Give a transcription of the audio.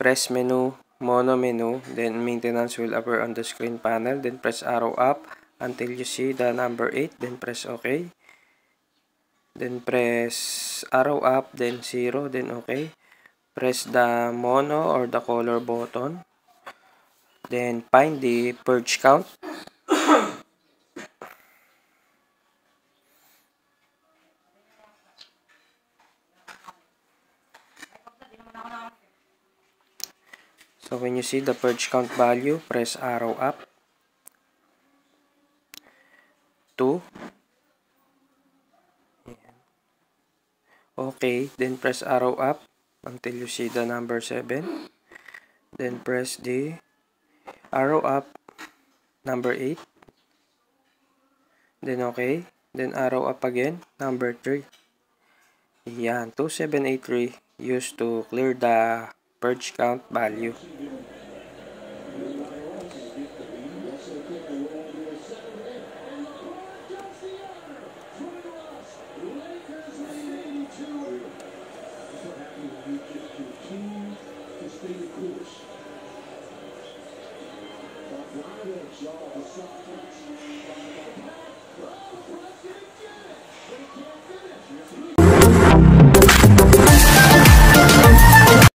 press menu, mono menu, then maintenance will appear on the screen panel, then press arrow up until you see the number 8, then press OK. Then press arrow up, then 0, then OK. Press the mono or the color button. Then find the purge count. So when you see the purge count value, press arrow up. 2. Okay, then press arrow up until you see the number 7. Then press the arrow up, number 8. Then okay, then arrow up again, number 3. Yan, 2783 used to clear the purge count value.